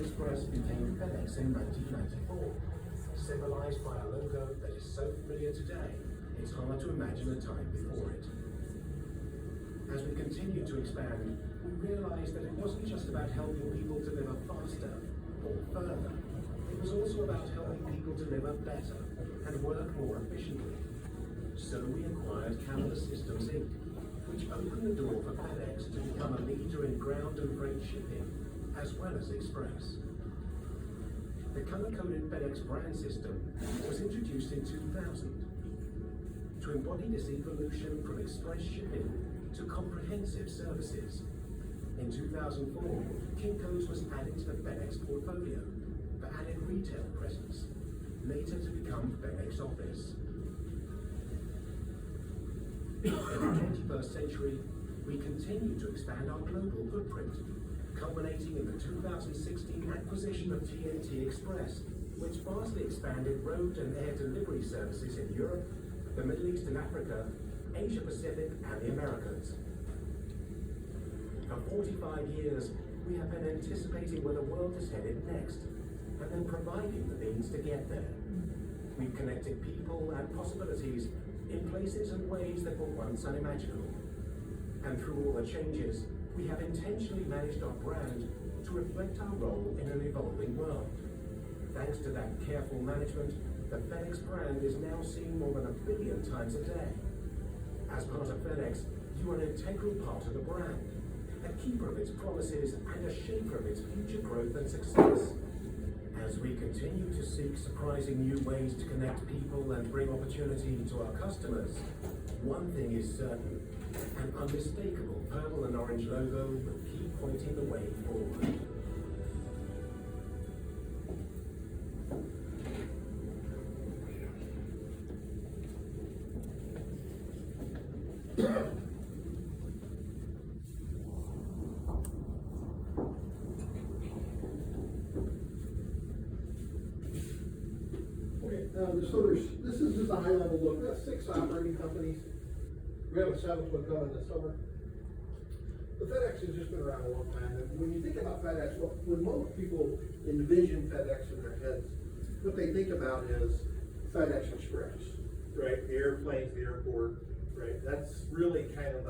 Express became FedEx in 1994. Symbolized by a logo that is so familiar today, it's hard to imagine a time before it. As we continued to expand, we realized that it wasn't just about helping people deliver faster or further. It was also about helping people deliver better and work more efficiently. So we acquired Canada Systems Inc., which opened the door for FedEx to become a leader in ground and freight shipping, as well as express. The color-coded FedEx brand system was introduced in 2000 to embody this evolution from express shipping to comprehensive services. In 2004, Kinko's was added to the FedEx portfolio for added retail presence, later to become FedEx Office. In the 21st century, we continue to expand our global footprint, culminating in the 2016 acquisition of TNT Express, which vastly expanded road and air delivery services in Europe, the Middle East and Africa, Asia Pacific, and the Americas. For 45 years, we have been anticipating where the world is headed next, and then providing the means to get there. We've connected people and possibilities in places and ways that were once unimaginable. And through all the changes, we have intentionally managed our brand to reflect our role in an evolving world. Thanks to that careful management, the FedEx brand is now seen more than 1 billion times a day. As part of FedEx, you are an integral part of the brand, a keeper of its promises and a shaper of its future growth and success. As we continue to seek surprising new ways to connect people and bring opportunity to our customers, one thing is certain: an unmistakable purple and orange logo will keep pointing the way forward. So this is just a high-level look. We have 6 operating companies. We have a 7th one coming this summer. But FedEx has just been around a long time. And when you think about FedEx, when most people envision FedEx in their heads, what they think about is FedEx Express, right? The airplanes, the airport, right? That's really kind of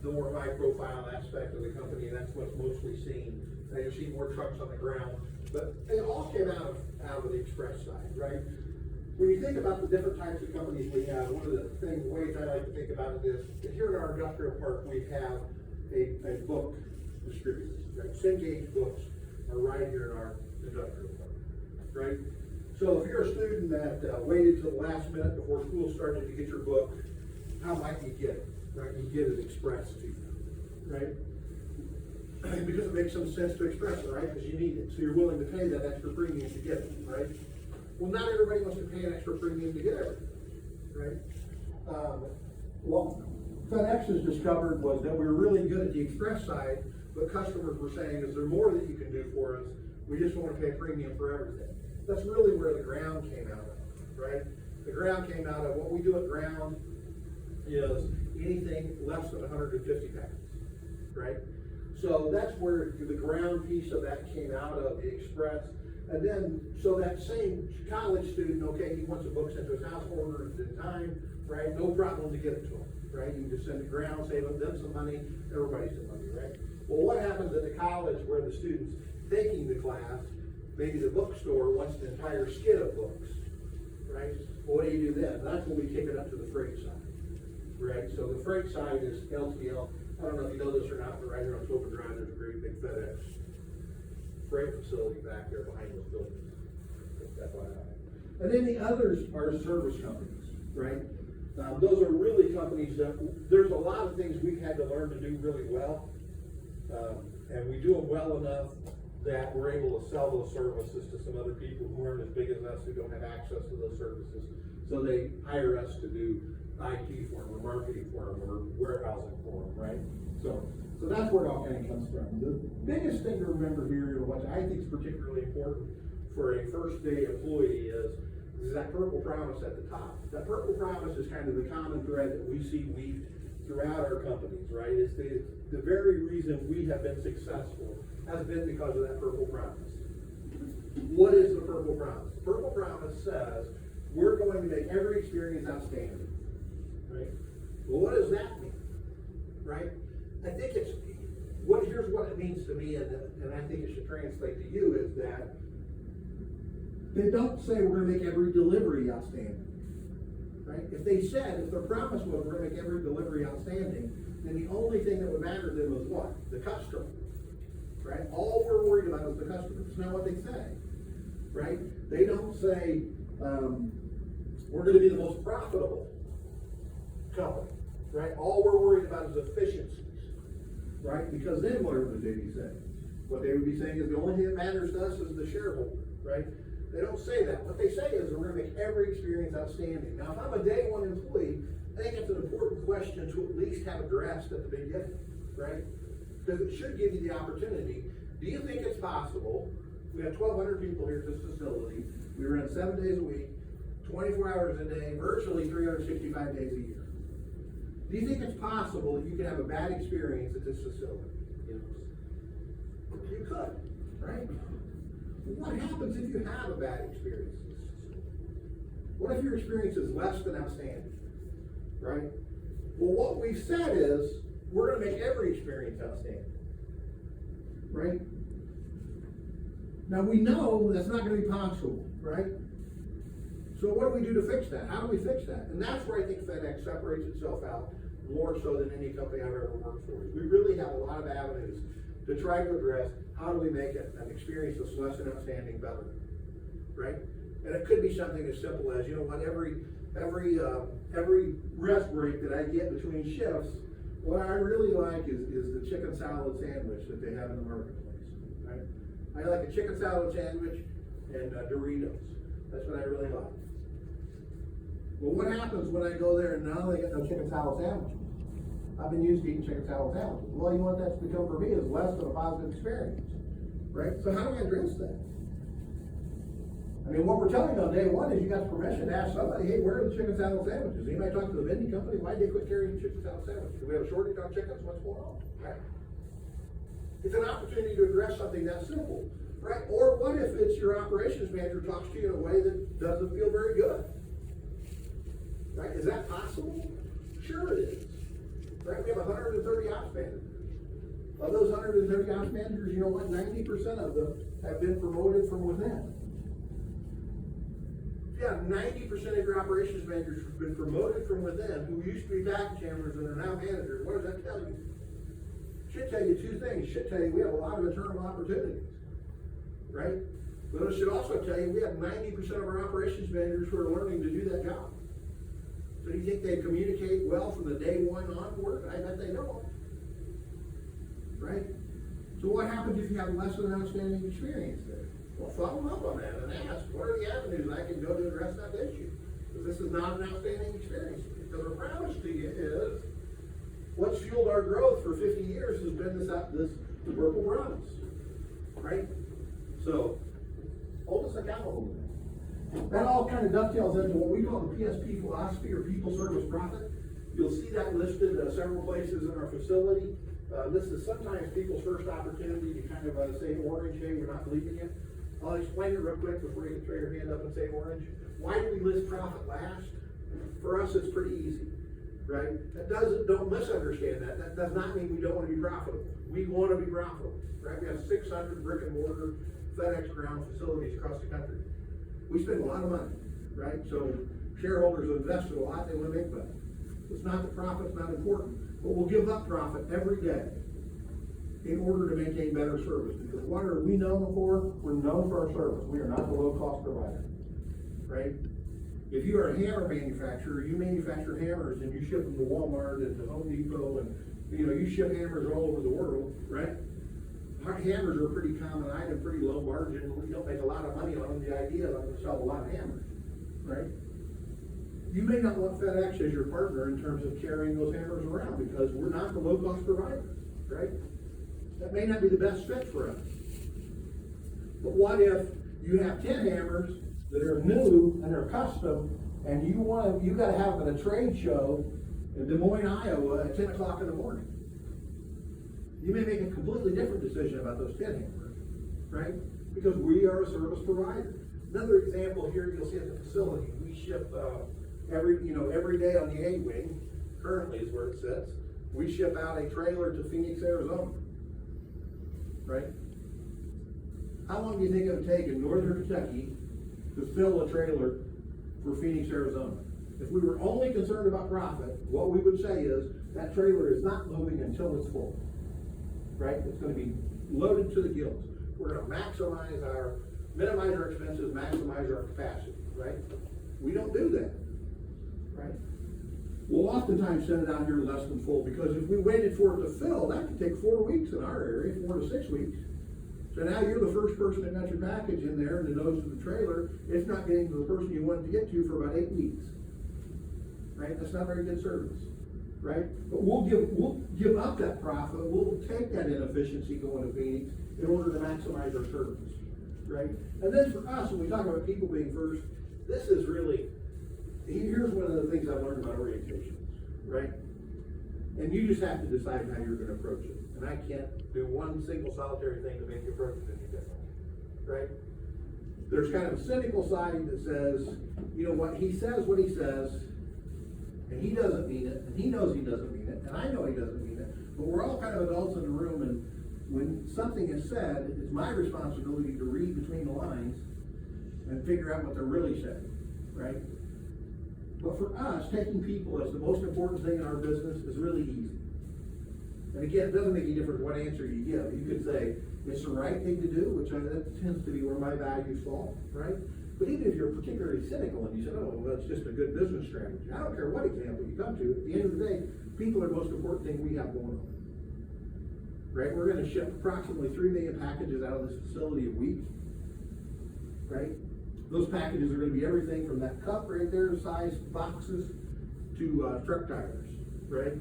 the more high-profile aspect of the company, and that's what's mostly seen. Now you see more trucks on the ground, but it all came out of the Express side, right? When you think about the different types of companies we have, one of the ways I like to think about it is that here in our industrial park, we have a book distributor, right? Cengage books are right here in our industrial park, right? So if you're a student that waited till the last minute before school started to get your book, how might you get it, right? You get it expressed to you, right? Because it makes some sense to express it, right? Because you need it, so you're willing to pay that extra premium to get it, right? Well, not everybody wants to pay an extra premium to get everything, right? What FedEx has discovered was that we were really good at the express side, but customers were saying, is there more that you can do for us? We just want to pay a premium for everything. That's really where the ground came out of, right? The ground came out of what we do at ground is anything less than 150 pounds, right? So that's where the ground piece of that came out of the express. And then, so that same college student, okay, he wants a book sent to his house, ordered it in time, right? No problem to get it to him, right? You can just send it ground, save them some money, everybody's some money, right? Well, what happens at the college where the student's taking the class, maybe the bookstore wants an entire skid of books, right? Well, what do you do then? That's when we kick it up to the freight side, right? So the freight side is LTL. I don't know if you know this or not, but right here on Silver Drive, there's a great big FedEx freight facility back there behind those buildings. And then the others are service companies, right? Those are really companies that there's a lot of things we've had to learn to do really well, and we do them well enough that we're able to sell those services to some other people who aren't as big as us, who don't have access to those services. So they hire us to do IT for them, or marketing for them, or warehousing for them, right? So that's where it all kind of comes from. The biggest thing to remember here, which I think is particularly important for a first day employee, is that purple promise at the top. That purple promise is kind of the common thread that we see weaved throughout our companies, right? It's the very reason we have been successful has been because of that purple promise, what is the Purple Promise? The Purple Promise says, we're going to make every experience outstanding, right? Well, what does that mean, right? I think here's what it means to me, and I think it should translate to you, is that they don't say we're gonna make every delivery outstanding, right? If their promise was we're gonna make every delivery outstanding, then the only thing that would matter to them is what? The customer, right? All we're worried about is the customer. It's not what they say, right? They don't say, we're gonna be the most profitable company, right? All we're worried about is efficiencies, right? Because then what would they be saying? What they would be saying is the only thing that matters to us is the shareholder, right? They don't say that. What they say is we're gonna make every experience outstanding. Now, if I'm a day one employee, I think it's an important question to at least have addressed at the beginning, right? Because it should give you the opportunity. Do you think it's possible? We have 1,200 people here at this facility. We run 7 days a week, 24 hours a day, virtually 365 days a year. Do you think it's possible that you can have a bad experience at this facility? Yes. You could, right? What happens if you have a bad experience at this facility? What if your experience is less than outstanding, right? Well, what we've said is we're going to make every experience outstanding, right? Now we know that's not going to be possible, right? So what do we do to fix that? How do we fix that? And that's where I think FedEx separates itself out more so than any company I've ever worked for. We really have a lot of avenues to try to address how do we make it an experience that's less than outstanding better, right? And it could be something as simple as, you know what, every rest break that I get between shifts, what I really like is the chicken salad sandwich that they have in the marketplace, right? I like a chicken salad sandwich and Doritos. That's what I really like. Well, what happens when I go there and now they get no chicken salad sandwiches? I've been used to eating chicken salad sandwiches. Well, you know what that's become for me is less than a positive experience, right? So how do I address that? I mean, what we're telling you on day one is you got permission to ask somebody, hey, where are the chicken salad sandwiches? Anybody talk to the vending company? Why did they quit carrying chicken salad sandwiches? Do we have a shortage on chickens? What's going on? Right? It's an opportunity to address something that simple, right? Or what if it's your operations manager talks to you in a way that doesn't feel very good? Right? Is that possible? Sure it is. Right? We have 130 ops managers. Of those 130 ops managers, you know what? 90% of them have been promoted from within. Yeah, 90% of your operations managers have been promoted from within, who used to be package handlers and are now managers. What does that tell you? It should tell you two things. It should tell you we have a lot of internal opportunities, right? But it should also tell you we have 90% of our operations managers who are learning to do that job. So do you think they communicate well from the day one onward? I bet they don't. Right? So what happens if you have less than an outstanding experience there? Well, follow up on that and ask, what are the avenues I can go to address that issue? Because this is not an outstanding experience. Because the promise to you is, what's fueled our growth for 50 years has been the Purple Promise. Right? So, hold us accountable to that. That all kind of dovetails into what we call the PSP philosophy, or people, service, profit. You'll see that listed several places in our facility. This is sometimes people's first opportunity to kind of say orange, hey, we're not believing you. I'll explain it real quick before you can throw your hand up and say orange. Why do we list profit last? For us, it's pretty easy, right? Don't misunderstand that. That does not mean we don't want to be profitable. We want to be profitable, right? We have 600 brick and mortar FedEx ground facilities across the country. We spend a lot of money, right? So shareholders have invested a lot, they want to make money. It's not the profit's not important, but we'll give up profit every day in order to maintain better service. Because what are we known for? We're known for our service. We are not the low-cost provider, right? If you are a hammer manufacturer, you manufacture hammers and you ship them to Walmart and to Home Depot, and you ship hammers all over the world, right? Hammers are a pretty common item, pretty low margin. We don't make a lot of money on them. The idea is I'm going to sell a lot of hammers, right? You may not want FedEx as your partner in terms of carrying those hammers around because we're not the low-cost provider, right? That may not be the best fit for us. But what if you have 10 hammers that are new and they're custom, and you got to have them at a trade show in Des Moines, Iowa at 10 o'clock in the morning? You may make a completely different decision about those 10 hammers, right? because we are a service provider. Another example here, you'll see at the facility, we ship every day on the A-Wing, currently is where it sits, we ship out a trailer to Phoenix, Arizona, right? How long do you think it would take in northern Kentucky to fill a trailer for Phoenix, Arizona? If we were only concerned about profit, what we would say is that trailer is not moving until it's full, right? It's going to be loaded to the gills. We're going to minimize our expenses, maximize our capacity, right? We don't do that, right? We'll oftentimes send it out here less than full, because if we waited for it to fill, that could take 4 weeks in our area, 4 to 6 weeks. So now you're the first person that got your package in there and the nose of the trailer. It's not getting to the person you wanted to get to for about 8 weeks, right? That's not very good service, right? But we'll give up that profit. We'll take that inefficiency going to Phoenix in order to maximize our service, right? And then for us, when we talk about people being first, this is really, here's one of the things I've learned about orientation, right? And you just have to decide how you're going to approach it. And I can't do one single solitary thing to make you approach it any different, right? There's kind of a cynical side that says, you know what, he says what he says, and he doesn't mean it, and he knows he doesn't mean it, and I know he doesn't mean it, but we're all kind of adults in the room, and when something is said, it's my responsibility to read between the lines and figure out what they're really saying, right? But for us, taking people as the most important thing in our business is really easy. And again, it doesn't make any difference what answer you give. You could say, it's the right thing to do, which that tends to be where my values fall, right? But even if you're particularly cynical and you say, oh, well, that's just a good business strategy. I don't care what example you come to. At the end of the day, people are the most important thing we have going on. Right? We're going to ship approximately 3 million packages out of this facility a week. Right? Those packages are going to be everything from that cup right there, size boxes, to truck tires. Right?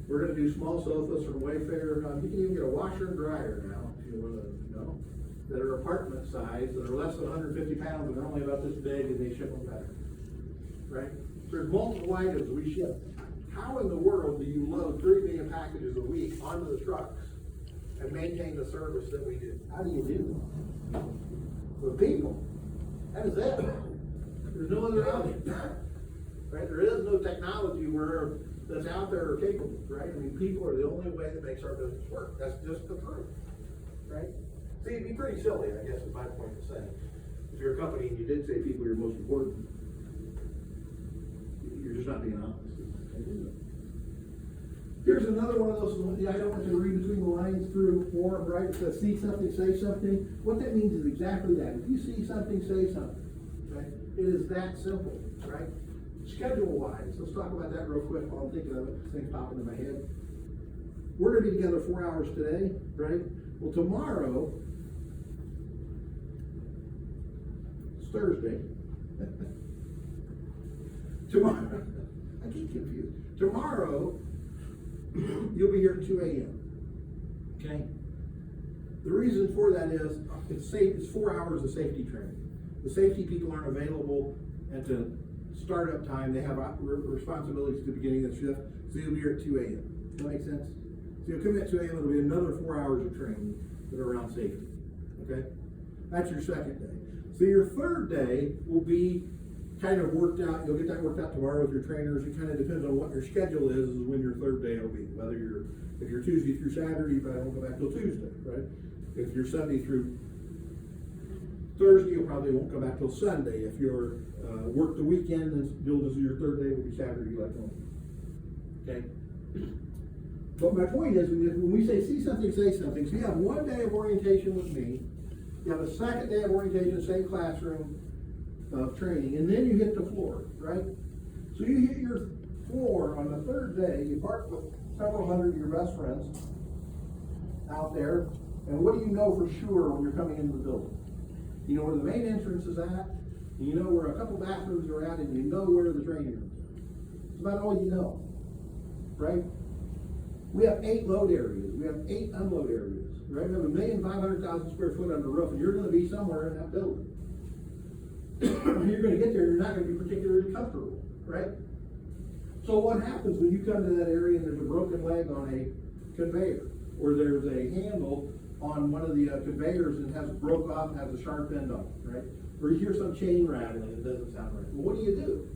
We're going to do small sofas from Wayfair. You can even get a washer and dryer now, if you want to know, that are apartment size, that are less than 150 pounds, and they're only about this big, and they ship them better. Right? There's multiple items we ship. How in the world do you load 3 million packages a week onto the trucks and maintain the service that we do? How do you do that? With people. That is it. There's no other option. Right? There is no technology that's out there or capable, right? I mean, people are the only way that makes our business work. That's just the truth, right? See, it'd be pretty silly, I guess, is my point to say. If you're a company and you did say people are your most important, you're just not being honest. Here's another one of those, I don't want you to read between the lines through form, right? It says, see something, say something. What that means is exactly that. If you see something, say something, right? It is that simple, right? Schedule-wise, let's talk about that real quick while I'm thinking of it. This thing's popping in my head. We're going to be together 4 hours today, right? Well, tomorrow, it's Thursday. Tomorrow, I get confused. Tomorrow, you'll be here at 2 a.m. Okay? The reason for that is it's 4 hours of safety training. The safety people aren't available at the startup time. They have responsibilities at the beginning of the shift, so you'll be here at 2 a.m. Does that make sense? So you'll come in at 2 a.m. It'll be another 4 hours of training that are around safety. Okay? That's your second day. So your third day will be kind of worked out. You'll get that worked out tomorrow with your trainers. It kind of depends on what your schedule is when your third day will be. Whether if you're Tuesday through Saturday, you probably won't go back till Tuesday, right? If you're Sunday through Thursday, you probably won't come back till Sunday. If you're work the weekend, and you'll just your third day will be Saturday like home. Okay. But my point is, when we say see something, say something. So you have 1 day of orientation with me. You have a second day of orientation, same classroom of training, and then you hit the floor, right? So you hit your floor on the third day. You park with several hundred of your best friends out there, and what do you know for sure when you're coming into the building? You know where the main entrance is at, and you know where a couple bathrooms are at, and you know where the training rooms are. It's about all you know, right? We have 8 load areas. We have 8 unload areas, right? We have 1,500,000 square foot under the roof, and you're going to be somewhere in that building. You're going to get there, you're not going to be particularly comfortable, right? So what happens when you come to that area and there's a broken leg on a conveyor, or there's a handle on one of the conveyors and has broke off and has a sharp end on it, right? Or you hear some chain rattling and it doesn't sound right. Well, what do?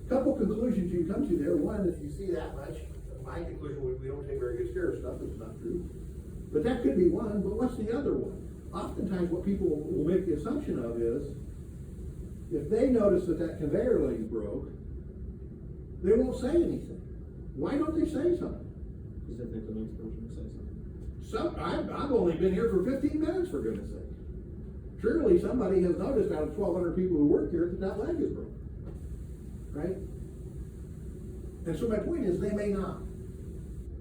Couple conclusions you can come to there. One, if you see that much, my conclusion would be we don't take very good care of stuff. It's not true. But that could be one, but what's the other one? Oftentimes what people will make the assumption of is, if they notice that that conveyor leg broke, they won't say anything. Why don't they say something? Because they think the next person will say something. I've only been here for 15 minutes, for goodness sake. Surely somebody has noticed out of 1,200 people who work here that that leg is broken. Right? And so my point is, they may not.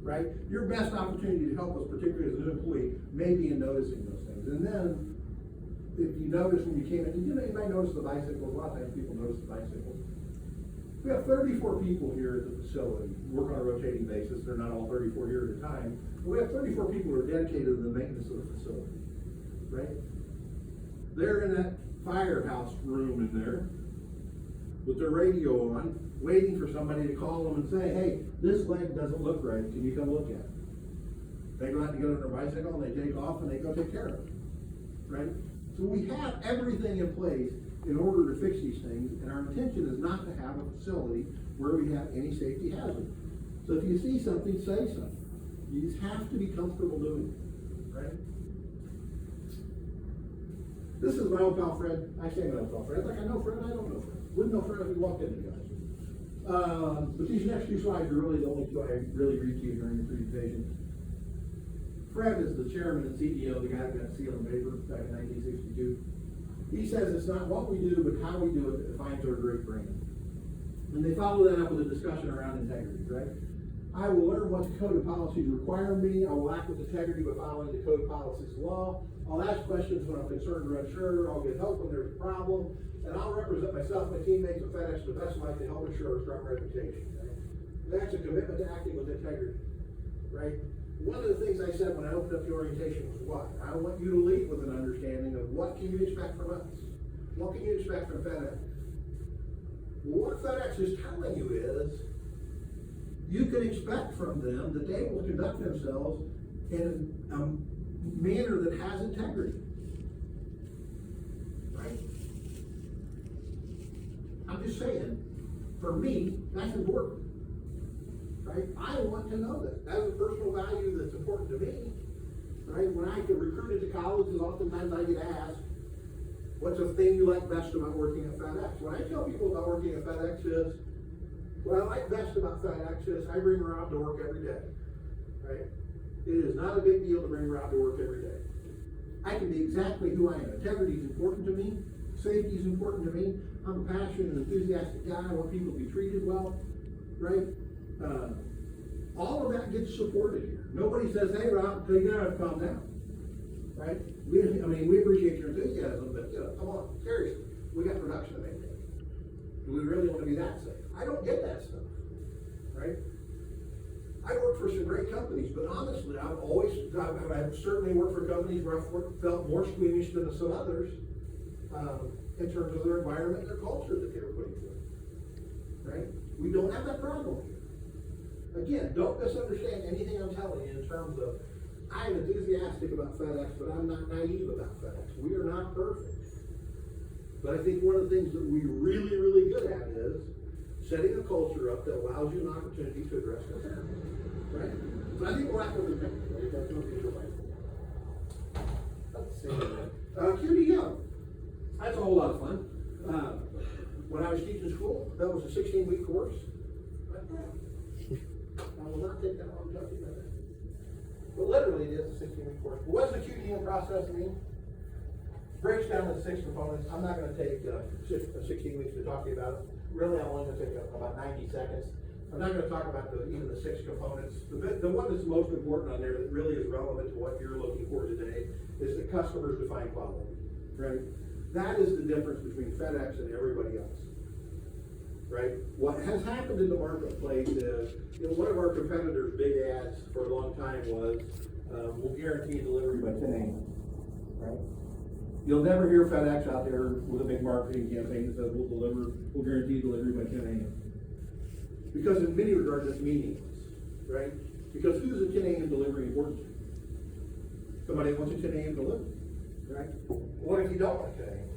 Right? Your best opportunity to help us, particularly as an employee, may be in noticing those things. And then, if you notice when you came in, you might notice the bicycles. A lot of times people notice the bicycles. We have 34 people here at the facility, work on a rotating basis. They're not all 34 here at a time. But we have 34 people who are dedicated to the maintenance of the facility. Right? They're in that firehouse room in there with their radio on, waiting for somebody to call them and say, hey, this leg doesn't look right. Can you come look at it? They go out and get on their bicycle and they take off and they go take care of it. Right? So we have everything in place in order to fix these things, and our intention is not to have a facility where we have any safety hazard. So if you see something, say something. You just have to be comfortable doing it. Right? This is my old pal Fred. I say my old pal Fred. Like I know Fred, I don't know Fred. Wouldn't know Fred if we walked in, to be honest with you. But these next two slides are really the only two I really read to you during the presentation. Fred is the chairman and CEO, the guy that got seal and paper back in 1962. He says it's not what we do, but how we do it that defines our great brand. And they follow that up with a discussion around integrity, right? I will learn what the code of policies require me. I will act with integrity by following the code of policies law. I'll ask questions when I'm concerned or unsure. I'll get help when there's a problem. And I'll represent myself, my teammates, and FedEx to the best of my ability to help ensure a strong reputation. Right? That's a commitment to acting with integrity, right? One of the things I said when I opened up the orientation was what? I want you to leave with an understanding of what can you expect from us? What can you expect from FedEx? Well, what FedEx is telling you is, you can expect from them that they will conduct themselves in a manner that has integrity. Right? I'm just saying, for me, that's important. Right? I want to know that. That's a personal value that's important to me. Right? When I get recruited to colleges, oftentimes I get asked, what's the thing you like best about working at FedEx? When I tell people about working at FedEx is, what I like best about FedEx is I bring her out to work every day. Right? It is not a big deal to bring her out to work every day. I can be exactly who I am. Integrity is important to me. Safety is important to me. I'm a passionate and enthusiastic guy. I want people to be treated well. Right? All of that gets supported here. Nobody says, hey, Rob, you're gonna have to calm down. Right? We appreciate your enthusiasm, but come on, seriously, we got production to maintain. Do we really want to be that safe? I don't get that stuff. Right? I work for some great companies, but honestly, I've certainly worked for companies where I've felt more squeamish than some others in terms of their environment and their culture that they were putting forth. Right? We don't have that problem here. Again, don't misunderstand anything I'm telling you in terms of, I'm enthusiastic about FedEx, but I'm not naive about FedEx. We are not perfect. But I think one of the things that we're really, really good at is setting a culture up that allows you an opportunity to address concerns. Right? So I think we'll have to look at that. Let's see. QDM. That's a whole lot of fun. When I was teaching school, that was a 16-week course. I will not take that long to talk to you about that. But literally, it is a 16-week course. What does the QDM process mean? Breaks down into 6 components. I'm not going to take 16 weeks to talk to you about it. Really, I'm only going to take about 90 seconds. I'm not going to talk about even the 6 components. The one that's most important on there that really is relevant to what you're looking for today is that customers define quality. Right? That is the difference between FedEx and everybody else. Right? What has happened in the marketplace is, one of our competitors' big ads for a long time was, we'll guarantee delivery by 10 a.m. Right? You'll never hear FedEx out there with a big marketing campaign that says we'll guarantee delivery by 10 a.m. Because in many regards, it's meaningless, right? Because who's a 10 a.m. delivery important to? Somebody wants it 10 a.m. delivered, right? What if you don't want it 10 a.m.?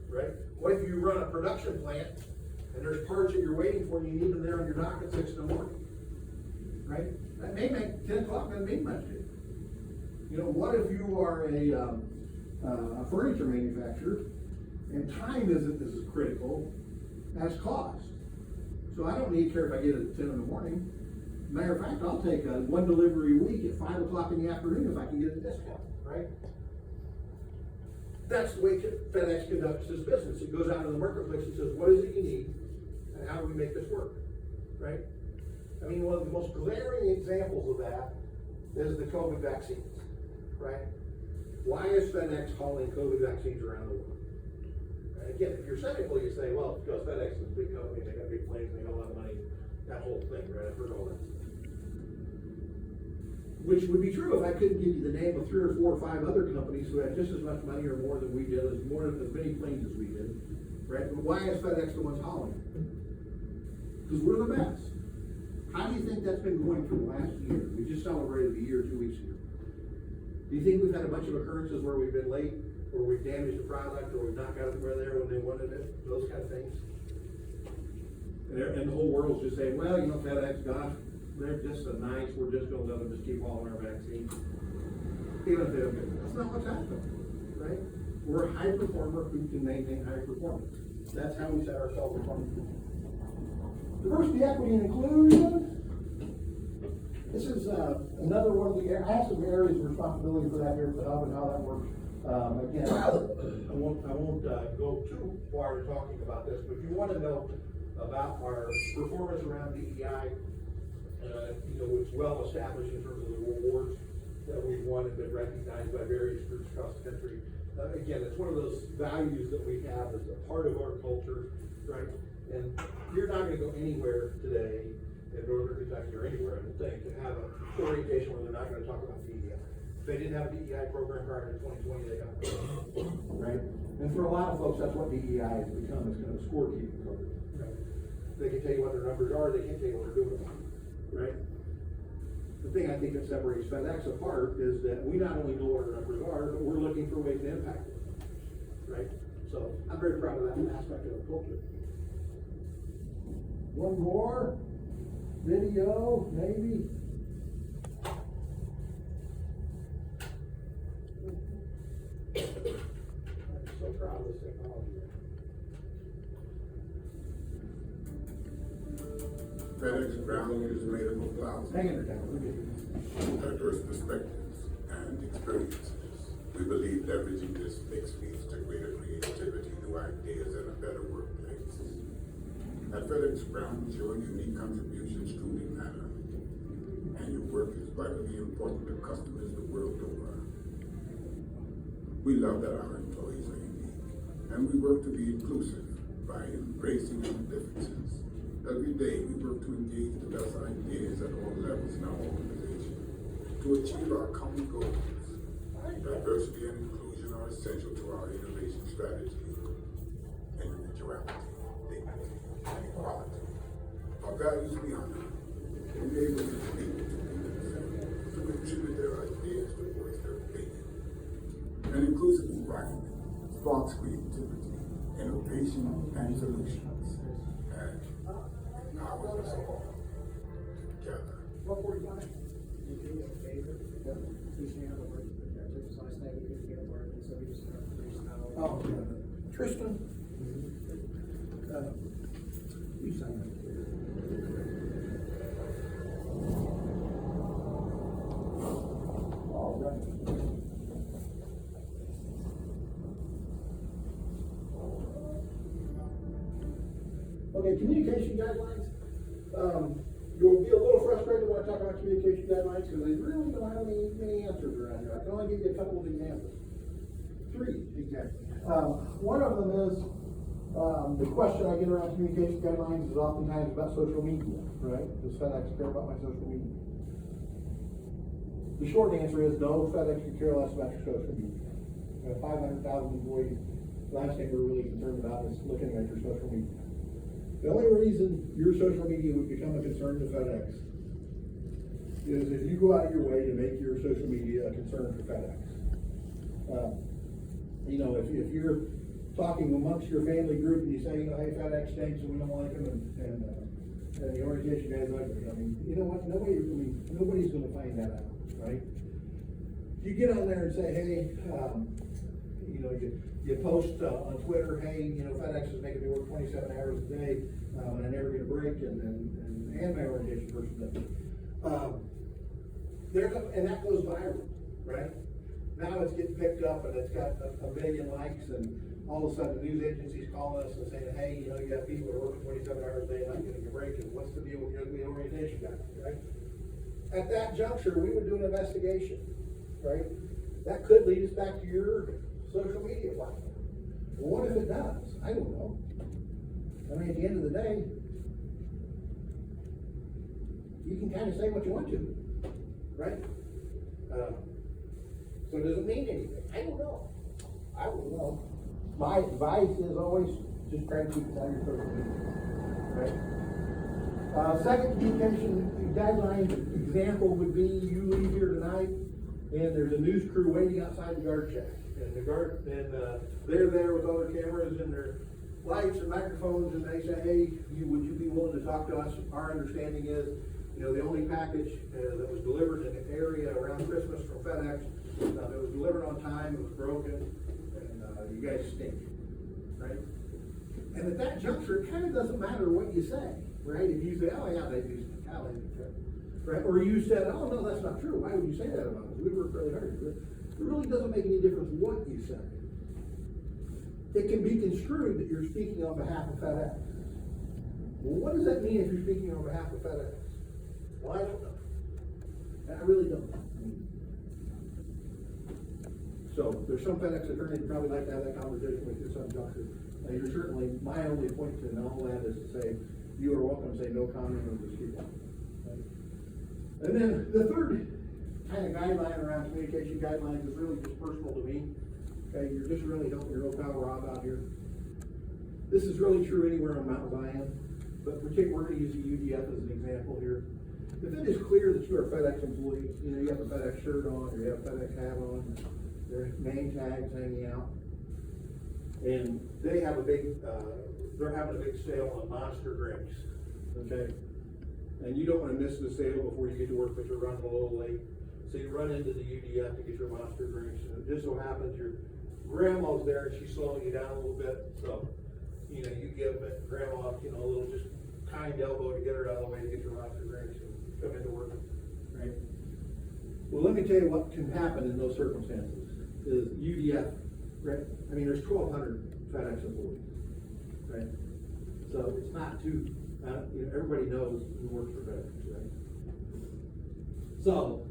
Right? What if you run a production plant and there's parts that you're waiting for and you need them there on your dock at 6 in the morning? Right? That may make 10 o'clock doesn't mean much to you. You know, what if you are a furniture manufacturer and time isn't as critical as cost? So I don't care if I get it at 10 in the morning. Matter of fact, I'll take one delivery a week at 5 o'clock in the afternoon if I can get a discount, right? That's the way FedEx conducts its business. It goes out in the marketplace and says, what is it you need, and how do we make this work, right? I mean, one of the most glaring examples of that is the COVID vaccines, right? Why is FedEx hauling COVID vaccines around the world? And again, if you're cynical, you say, well, it's because FedEx is a big company, they got big planes, they got a lot of money, that whole thing, right? I've heard all that. Which would be true if I couldn't give you the name of 3 or 4 or 5 other companies who had just as much money or more than we did, as many planes as we did, right? But why is FedEx the ones hauling? Because we're the best. How do you think that's been going for the last year? We just celebrated a year 2 weeks ago. Do you think we've had a bunch of occurrences where we've been late, or we've damaged the product, or we've not got it where they when they wanted it? Those kind of things. And the whole world's just saying, well, you know, FedEx, gosh, they're just so nice, we're just gonna let them just keep hauling our vaccines. Even if they don't get it. That's not what's happening, right? We're a high performer who can maintain high performance. That's how we set ourselves apart. Diversity, equity, and inclusion. This is another one of the areas. I have some areas of responsibility for that here at the hub and how that works. Again, I won't go too far in talking about this, but if you want to know about our performance around DEI, you know, it's well established in terms of the awards that we've won and been recognized by various groups across the country. Again, it's one of those values that we have as a part of our culture, right? And you're not going to go anywhere today in Northern Kentucky or anywhere, I don't think, to have an orientation where they're not going to talk about DEI. If they didn't have a DEI program prior to 2020, they got it, right? And for a lot of folks, that's what DEI has become, is kind of a scorekeeping program. Right? They can tell you what their numbers are, they can't tell you what they're doing about it, right? The thing I think that separates FedEx apart is that we not only know what our numbers are, but we're looking for ways to impact it, right? So I'm very proud of that aspect of the culture. One more video, maybe. I'm so proud of this technology. FedEx Ground is made up of thousands Hang in there, Dan. We'll get you. of diverse perspectives and experiences. We believe leveraging this mix leads to greater creativity, new ideas, and a better workplace. At FedEx Ground, your unique contributions truly matter, and your work is vitally important to customers the world over. We love that our employees are unique, and we work to be inclusive by embracing our differences. Every day, we work to engage the best ideas at all levels in our organization to achieve our common goals. Diversity and inclusion are essential to our innovation strategy. Individuality, dignity, and equality. Our values we honor, enable to speak to themselves, to contribute their ideas, to voice their opinion. An inclusive environment sparks creativity, innovation, and solutions. And empowers us all together. 145. You do me a favor, please stand up, just last night we didn't get a word, so we just reached out. Oh, Tristan. You sign it. All right. Okay, communication guidelines. You'll be a little frustrated when I talk about communication guidelines because they really don't have many answers around here. I can only give you a couple of examples. 3 exactly. One of them is the question I get around communication guidelines is oftentimes about social media, right? Does FedEx care about my social media? The short answer is no, FedEx could care less about your social media. We have 500,000 employees. The last thing we're really concerned about is looking at your social media. The only reason your social media would become a concern to FedEx is if you go out of your way to make your social media a concern for FedEx. You know, if you're talking amongst your family group and you say, you know, hey, FedEx stinks and we don't like them, and the orientation guys are ugly. I mean, you know what? Nobody's going to find that out, right? You get on there and say, hey, you know, you post on Twitter, hey, you know, FedEx is making me work 27 hours a day, and I never get a break, and my orientation person does. And that goes viral, right? Now it's getting picked up and it's got a million likes, and all of a sudden news agencies calling us and saying, hey, you know, you got people that are working 27 hours a day not getting a break, and what's the deal with your orientation guy, right? At that juncture, we would do an investigation, right? That could lead us back to your social media platform. Well, what if it does? I don't know. I mean, at the end of the day, you can kind of say what you want to, right? So does it mean anything? I don't know. I don't know. My advice is always just try to keep it on your social media, right? Second communication guideline example would be you leave here tonight and there's a news crew waiting outside the guard shack. And they're there with all their cameras and their lights and microphones, and they say, hey, would you be willing to talk to us? Our understanding is, you know, the only package that was delivered in the area around Christmas from FedEx, it was delivered on time, it was broken, and you guys stink, right? And at that juncture, it kind of doesn't matter what you say, right? If you say, oh yeah, they do stink, oh, they do, right? Or you said, oh no, that's not true. Why would you say that about us? We work really hard. It really doesn't make any difference what you say. It can be construed that you're speaking on behalf of FedEx. Well, what does that mean if you're speaking on behalf of FedEx? Well, I don't know. I really don't. So there's some FedEx attorney that probably like to have that conversation with you some juncture. You're certainly, my only point to all that is to say, you are welcome to say no comment or just keep on. Right? And then the third kind of guideline around communication guidelines is really just personal to me. Okay, you're just really helping your old pal Rob out here. This is really true anywhere on Mount Zion, but particularly we're going to use the UDF as an example here. If it is clear that you're a FedEx employee, you know, you have a FedEx shirt on, or you have a FedEx hat on, there's name tags hanging out, and they have a big, they're having a big sale on Monster drinks, okay? And you don't want to miss the sale before you get to work, but you're running a little late. So you run into the UDF to get your Monster drinks, and it just so happens your grandma's there and she's slowing you down a little bit, so, you know, you give grandma, you know, a little just kind elbow to get her out of the way to get your Monster drinks and come into work, right? Well, let me tell you what can happen in those circumstances. Is UDF, right? I mean, there's 1,200 FedEx employees, right? So it's not too, you know, everybody knows who works for FedEx, right? So,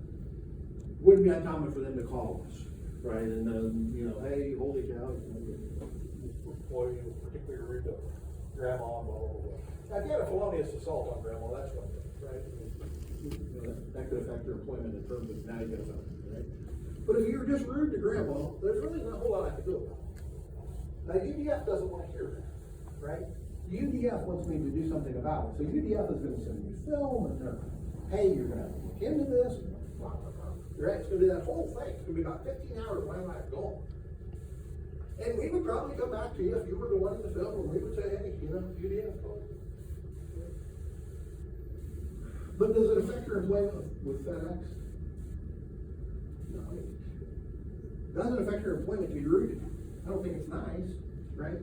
wouldn't be uncommon for them to call us, right? And you know, hey, holy cow, employee, particularly rude to grandma, blah, blah, blah. Now, if you had a felonious assault on grandma, that's one thing, right? You know, that could affect your employment in terms of now you get a felony, right? But if you're just rude to grandma, there's really not a whole lot I can do about it. Now, UDF doesn't want to hear that, right? UDF wants me to do something about it. So UDF is going to send me film, and hey, you're going to have to look into this, and blah, blah, blah. Right? It's going to be that whole thing. It's going to be about 15 hours when I'm not gone. And we would probably come back to you if you were the one in the film, and we would say, hey, you know, UDF called. But does it affect your employment with FedEx? No. It doesn't affect your employment to be rude. I don't think it's nice, right?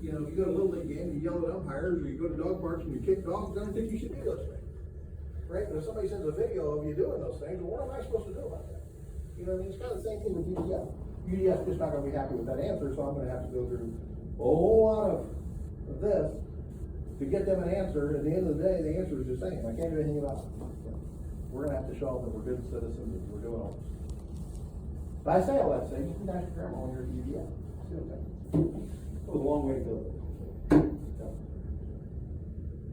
You know, if you go to a Little League game and you yell at umpires, or you go to dog parks and you kick dogs, I don't think you should do those things, right? But if somebody sends a video of you doing those things, well, what am I supposed to do about that? You know what I mean? It's kind of the same thing with UDF. UDF is just not going to be happy with that answer, so I'm going to have to go through a whole lot of this to get them an answer. At the end of the day, the answer is the same. I can't do anything about it. We're going to have to show them that we're good citizens and we're doing all this. But I say all that to say, just be nice to grandma when you're at UDF. See what I'm saying? It was a long way to go. I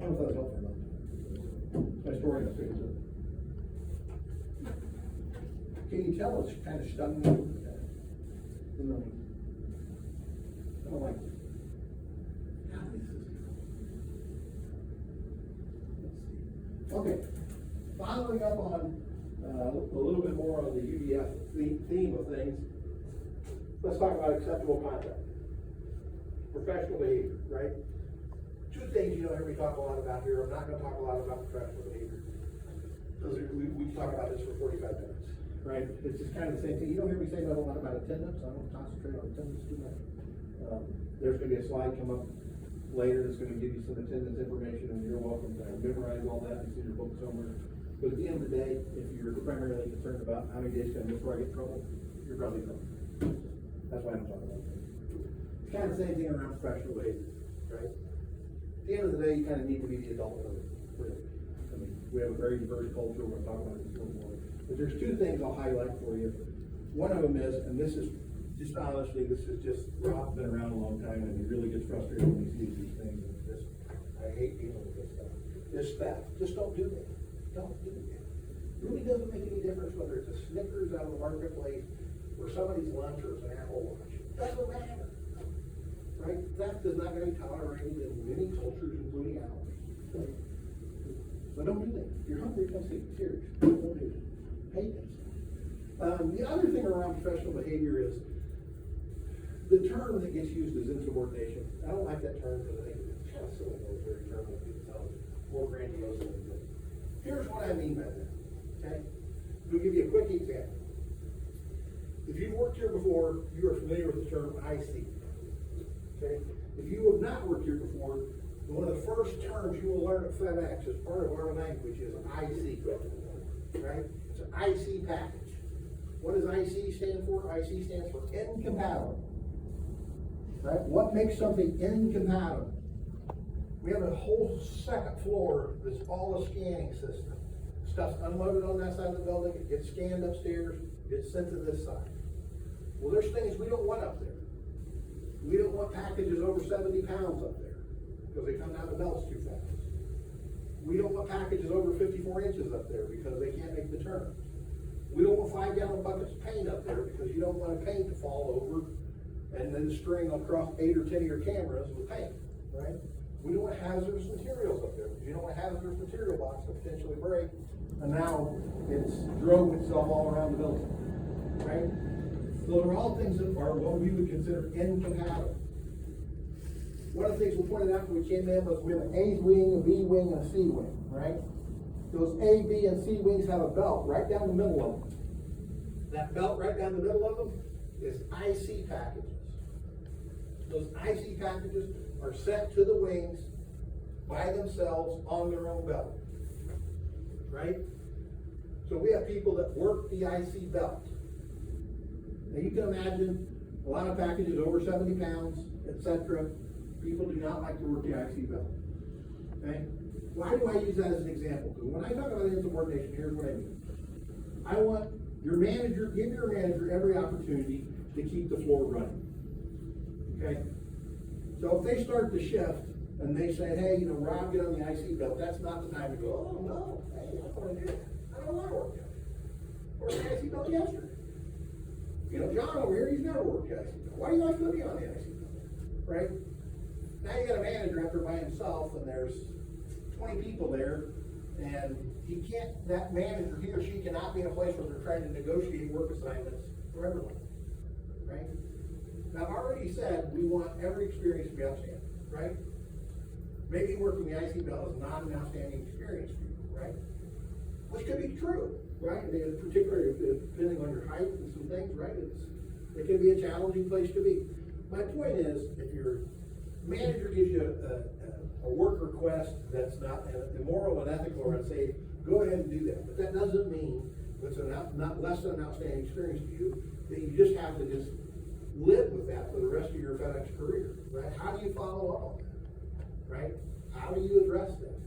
don't know if that was helpful or not. My story is good. Can you tell it's kind of stung me? I don't like it. Okay. Following up on, a little bit more on the UDF theme of things, let's talk about acceptable conduct. Professional behavior, right? Two things you don't hear me talk a lot about here. I'm not gonna talk a lot about professional behavior. Because we can talk about this for 45 minutes, right? It's just kind of the same thing. You don't hear me say a lot about attendance. I don't concentrate on attendance too much. There's gonna be a slide come up later that's gonna give you some attendance information, and you're welcome to memorize all that. It's in your book somewhere. But at the end of the day, if you're primarily concerned about how many days can I miss before I get in trouble, you're probably in trouble. That's why I'm talking about it. It's kind of the same thing around professional behavior, right? At the end of the day, you kind of need to be the adult learner, really. I mean, we have a very diverse culture. We're going to talk about this a little more. But there's two things I'll highlight for you. One of them is, and this is just honestly, this is just, Rob's been around a long time, and he really gets frustrated when he sees these things. And just, I hate dealing with this stuff. This theft. Just don't do that. Don't do that. It really doesn't make any difference whether it's a Snickers out of the marketplace or somebody's lunch or it's an Apple Watch. It doesn't matter. Right? Theft is not going to be tolerated in many cultures, including ours. Right? So don't do that. If you're hungry, come see me. Serious. Don't do it. Hate this. The other thing around professional behavior is the term that gets used is insubordination. I don't like that term because I think it's kind of silly military term that it sounds more grandiose than it is. Here's what I mean by that. Okay? I'll give you a quick example. If you've worked here before, you are familiar with the term IC. Okay? If you have not worked here before, one of the first terms you will learn at FedEx as part of our language is IC. Right? It's an IC package. What does IC stand for? IC stands for incompatible. Right? What makes something incompatible? We have a whole second floor that's all a scanning system. Stuff's unloaded on that side of the building, it gets scanned upstairs, gets sent to this side. Well, there's things we don't want up there. We don't want packages over 70 pounds up there, because they come down the belts too fast. We don't want packages over 54 inches up there, because they can't make the turn. We don't want 5-gallon buckets of paint up there, because you don't want paint to fall over and then string across 8 or 10 of your cameras with paint, right? We don't want hazardous materials up there, because you don't want a hazardous material box to potentially break, and now it's drove itself all around the building, right? Those are all things that are what we would consider incompatible. One of the things we pointed out when we came in was we have an A wing, a B wing, and a C wing, right? Those A, B, and C wings have a belt right down the middle of them. That belt right down the middle of them is IC packages. Those IC packages are sent to the wings by themselves on their own belt, right? So we have people that work the IC belt. Now you can imagine a lot of packages over 70 pounds, etc. People do not like to work the IC belt, okay? Why do I use that as an example? Because when I talk about insubordination, here's what I mean. I want your manager, give your manager every opportunity to keep the floor running, okay? So if they start the shift and they say, hey, you know, Rob, get on the IC belt, that's not the time to go, oh, no, hey, I don't want to do that. I don't want to work that. Or the IC belt yesterday. You know, John over here, he's never worked the IC belt. Why do you like to be on the IC belt? Right? Now you got a manager out there by himself and there's 20 people there, and he can't, that manager, he or she cannot be in a place where they're trying to negotiate work assignments for everyone. Right? Now, I've already said we want every experience to be outstanding, right? Maybe working the IC belt is not an outstanding experience for you, right? Which could be true, right? Particularly depending on your height and some things, right? It can be a challenging place to be. My point is, if your manager gives you a work request that's not immoral and ethical or unsafe, go ahead and do that. But that doesn't mean it's not less than an outstanding experience to you, that you just have to just live with that for the rest of your FedEx career, right? How do you follow up on that, right? How do you address that,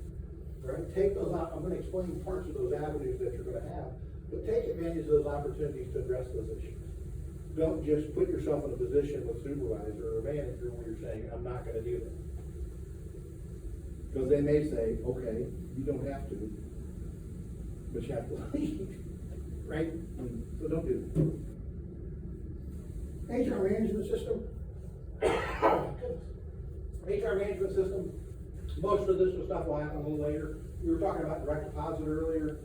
right? Take those out. I'm going to explain parts of those avenues that you're going to have, but take advantage of those opportunities to address those issues. Don't just put yourself in a position with supervisor or manager where you're saying, I'm not going to do that. Because they may say, okay, you don't have to, but you have to leave, right? So don't do that. HR management system. HR management system. Most of this stuff will happen a little later. We were talking about direct deposit earlier.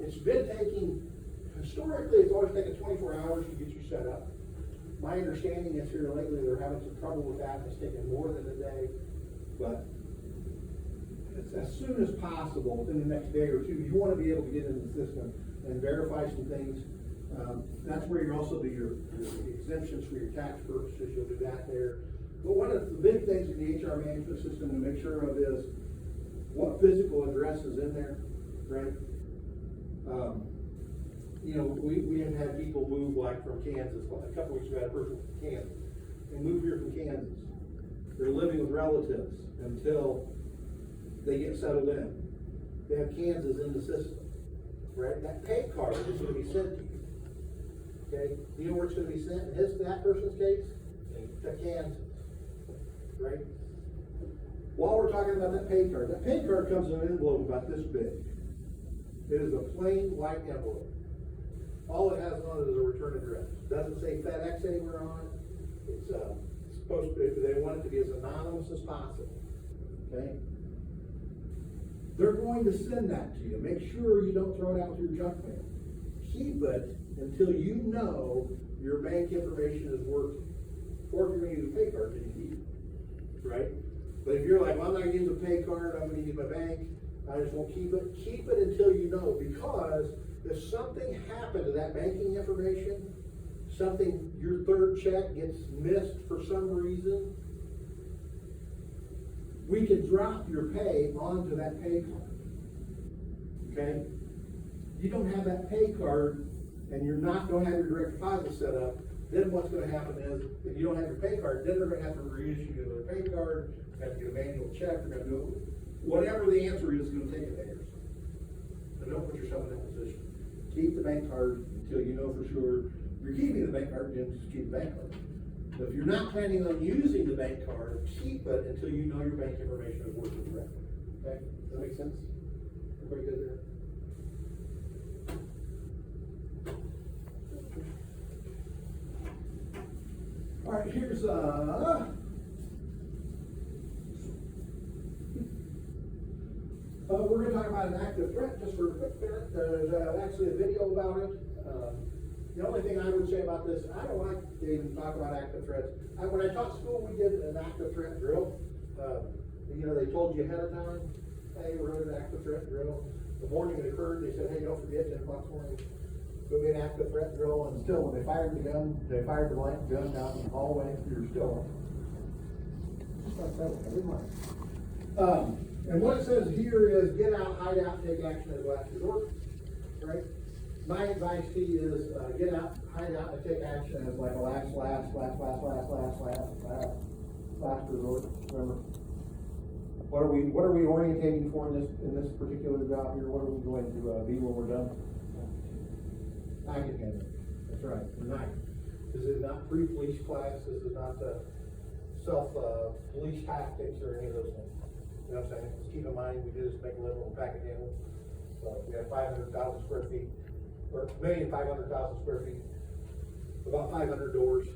It's been taking, historically, it's always taken 24 hours to get you set up. My understanding is here lately, they're having some trouble with that, it's taken more than a day, but it's as soon as possible, within the next day or two, you wanna be able to get into the system and verify some things. That's where you also do your exemptions for your tax purposes, you'll do that there. But one of the big things in the HR management system to make sure of is what physical address is in there, right? You know, we have had people move like from Kansas, well, a couple weeks ago, I had a person from Kansas. They moved here from Kansas. They're living with relatives until they get settled in. They have Kansas in the system, right? That pay card is gonna be sent to you. Okay, you know where it's gonna be sent in that person's case? To Kansas, right? While we're talking about that pay card comes in an envelope about this big. It is a plain white envelope. All it has on it is a return address. Doesn't say FedEx anywhere on it. It's supposed to be, they want it to be as anonymous as possible, okay? They're going to send that to you. Make sure you don't throw it out with your junk mail. Keep it until you know your bank information is working. Or if you're gonna use a pay card, then you keep it, right? But if you're like, well, I'm not gonna use a pay card, I'm gonna use my bank, I just won't keep it until you know, because if something happened to that banking information, your third check gets missed for some reason, we can drop your pay onto that pay card, okay? You don't have that pay card, and you're not gonna have your direct deposit set up, then what's gonna happen is, if you don't have your pay card, then they're gonna have to reissue you another pay card, you have to get a manual check, they're gonna do it. Whatever the answer is, gonna take a day or so. So don't put yourself in that position. Keep the bank card until you know for sure. If you're keeping the bank card, then just keep the bank card. But if you're not planning on using the bank card, keep it until you know your bank information is working correctly. Okay? Does that make sense? Everybody good there? All right, here's we're going to talk about an active threat just for a quick minute. There's actually a video about it. The only thing I would say about this, I don't like to even talk about active threats. When I taught school, we did an active threat drill. You know, they told you ahead of time, hey, we're doing an active threat drill. The morning it occurred, they said, hey, don't forget, 10 o'clock morning, go be an active threat drill. And still, when they fired the gun, they fired the blank gun down in the hallway, you're still just like that. I didn't like. And what it says here is get out, hide out, take action as a last resort, right? My advice to you is get out, hide out, and take action as like a last resort. Remember, what are we orientating for in this particular job here? What are we going to be when we're done? I can handle it. That's right. Night. This is not pre-police class. This is not self-police tactics or any of those things. You know what I'm saying? Just keep in mind, we do this to make a living with packet handling. We have 500,000 square feet, or 1,500,000 square feet, about 500 doors.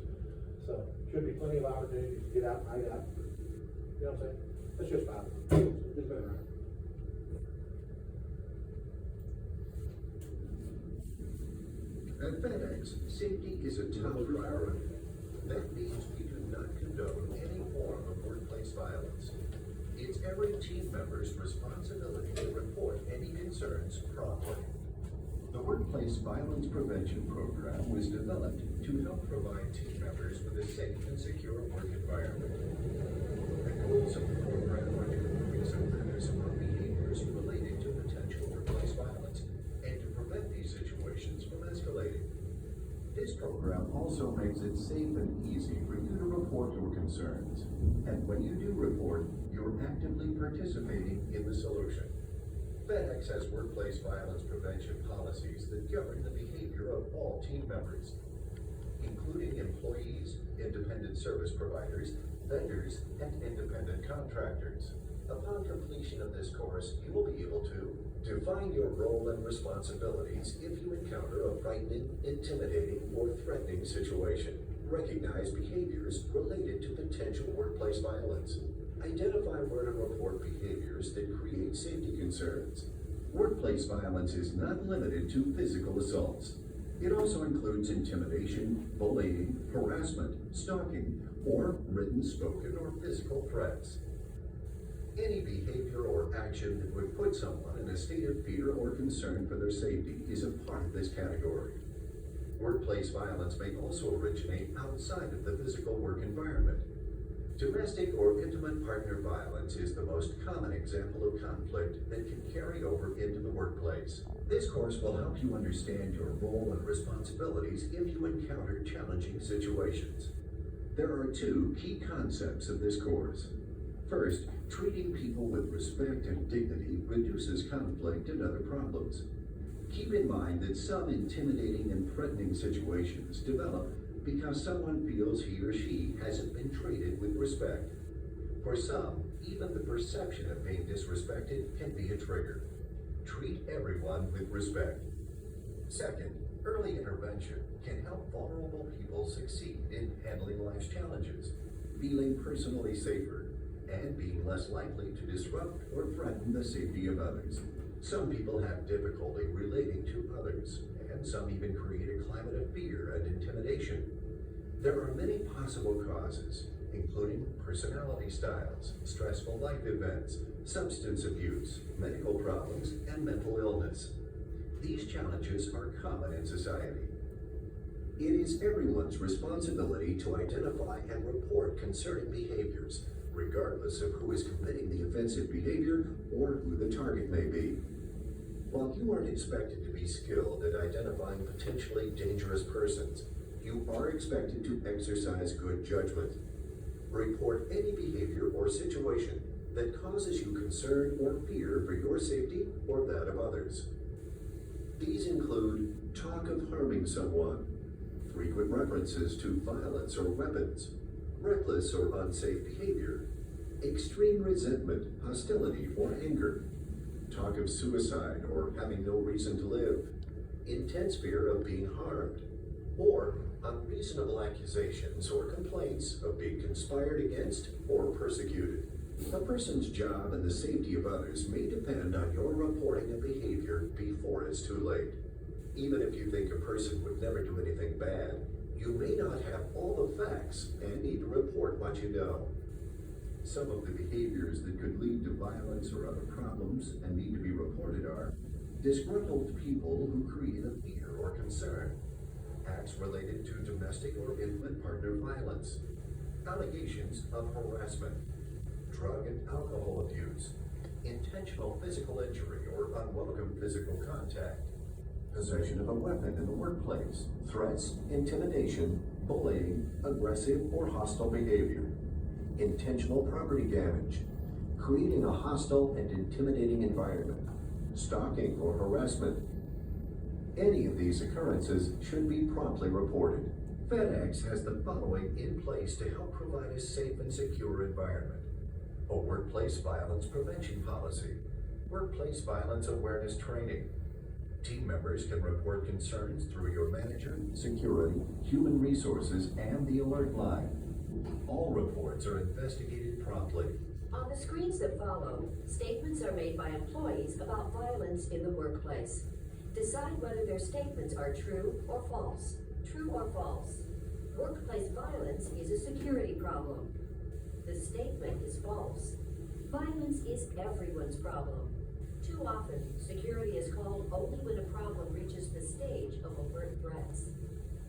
So, should be plenty of opportunities to get out and hide out. You know what I'm saying? That's just about it. It's been around. At FedEx, safety is a top priority. That means we do not condone any form of workplace violence. It's every team member's responsibility to report any concerns promptly. The Workplace Violence Prevention Program was developed to help provide team members with a safe and secure work environment. The goals of the program are to increase awareness of behaviors related to potential workplace violence and to prevent these situations from escalating. This program also makes it safe and easy for you to report your concerns. And when you do report, you're actively participating in the solution. FedEx has workplace violence prevention policies that govern the behavior of all team members, including employees, independent service providers, vendors, and independent contractors. Upon completion of this course, you will be able to define your role and responsibilities if you encounter a frightening, intimidating, or threatening situation. Recognize behaviors related to potential workplace violence. Identify where to report behaviors that create safety concerns. Workplace violence is not limited to physical assaults. It also includes intimidation, bullying, harassment, stalking, or written, spoken, or physical threats. Any behavior or action that would put someone in a state of fear or concern for their safety is a part of this category. Workplace violence may also originate outside of the physical work environment. Domestic or intimate partner violence is the most common example of conflict that can carry over into the workplace. This course will help you understand your role and responsibilities if you encounter challenging situations. There are two key concepts of this course. First, treating people with respect and dignity reduces conflict and other problems. Keep in mind that some intimidating and threatening situations develop because someone feels he or she hasn't been treated with respect. For some, even the perception of being disrespected can be a trigger. Treat everyone with respect. Second, early intervention can help vulnerable people succeed in handling life's challenges, feeling personally safer, and being less likely to disrupt or threaten the safety of others. Some people have difficulty relating to others, and some even create a climate of fear and intimidation. There are many possible causes, including personality styles, stressful life events, substance abuse, medical problems, and mental illness. These challenges are common in society. It is everyone's responsibility to identify and report concerning behaviors, regardless of who is committing the offensive behavior or who the target may be. While you aren't expected to be skilled at identifying potentially dangerous persons, you are expected to exercise good judgment. Report any behavior or situation that causes you concern or fear for your safety or that of others. These include talk of harming someone, frequent references to violence or weapons, reckless or unsafe behavior, extreme resentment, hostility, or anger, talk of suicide or having no reason to live, intense fear of being harmed, or unreasonable accusations or complaints of being conspired against or persecuted. A person's job and the safety of others may depend on your reporting a behavior before it's too late. Even if you think a person would never do anything bad, you may not have all the facts and need to report what you know. Some of the behaviors that could lead to violence or other problems and need to be reported are disgruntled people who create a fear or concern, acts related to domestic or intimate partner violence, allegations of harassment, drug and alcohol abuse, intentional physical injury or unwelcome physical contact, possession of a weapon in the workplace, threats, intimidation, bullying, aggressive or hostile behavior, intentional property damage, creating a hostile and intimidating environment, stalking or harassment. Any of these occurrences should be promptly reported. FedEx has the following in place to help provide a safe and secure environment: a workplace violence prevention policy, workplace violence awareness training. Team members can report concerns through your manager, security, human resources, and the alert line. All reports are investigated promptly. On the screens that follow, statements are made by employees about violence in the workplace. Decide whether their statements are true or false. True or false. Workplace violence is a security problem. The statement is false. Violence is everyone's problem. Too often, security is called only when a problem reaches the stage of overt threats.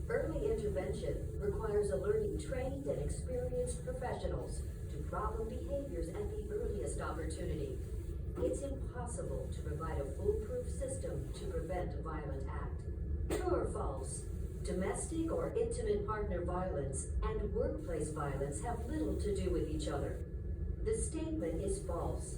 Early intervention requires alerting trained and experienced professionals to problem behaviors at the earliest opportunity. It's impossible to provide a foolproof system to prevent a violent act. True or false? Domestic or intimate partner violence and workplace violence have little to do with each other. The statement is false.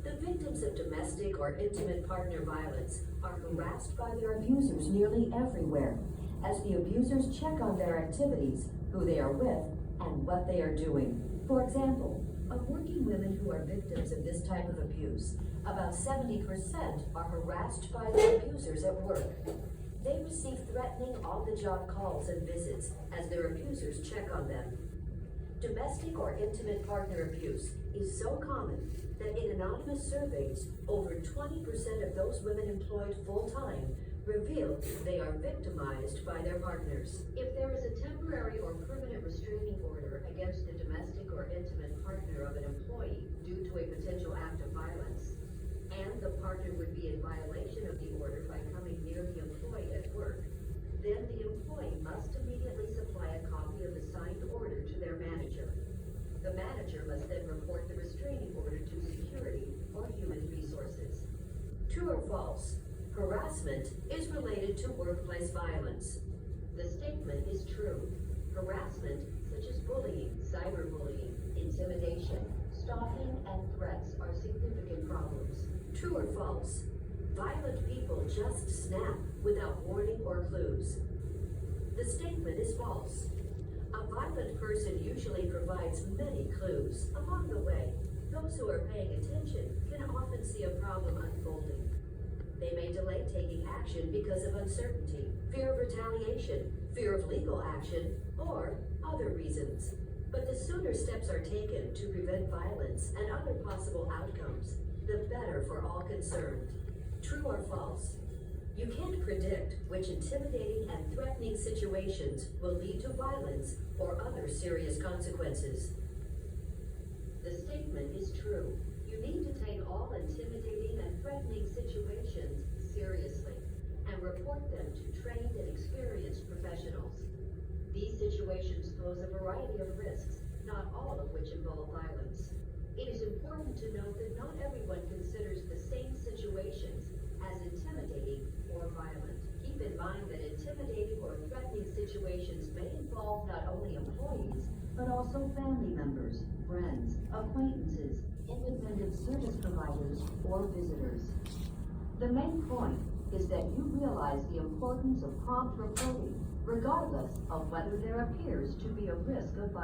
The victims of domestic or intimate partner violence are harassed by their abusers nearly everywhere, as the abusers check on their activities, who they are with, and what they are doing. For example, of working women who are victims of this type of abuse, about 70% are harassed by their abusers at work. They receive threatening on-the-job calls and visits as their abusers check on them. Domestic or intimate partner abuse is so common that in anonymous surveys, over 20% of those women employed full-time revealed they are victimized by their partners. If there is a temporary or permanent restraining order against the domestic or intimate partner of an employee due to a potential act of violence, and the partner would be in violation of the order by coming near the employee at work, then the employee must immediately supply a copy of the signed order to their manager. The manager must then report the restraining order to security or human resources. True or false? Harassment is related to workplace violence. The statement is true. Harassment, such as bullying, cyberbullying, intimidation, stalking, and threats are significant problems. True or false? Violent people just snap without warning or clues. The statement is false. A violent person usually provides many clues. Along the way, those who are paying attention can often see a problem unfolding. They may delay taking action because of uncertainty, fear of retaliation, fear of legal action, or other reasons. But the sooner steps are taken to prevent violence and other possible outcomes, the better for all concerned. True or false? You can't predict which intimidating and threatening situations will lead to violence or other serious consequences. The statement is true. You need to take all intimidating and threatening situations seriously and report them to trained and experienced professionals. These situations pose a variety of risks, not all of which involve violence. It is important to note that not everyone considers the same situations as intimidating or violent. Keep in mind that intimidating or threatening situations may involve not only employees, but also family members, friends, acquaintances, independent service providers, or visitors. The main point is that you realize the importance of prompt reporting, regardless of whether there appears to be a risk of violence.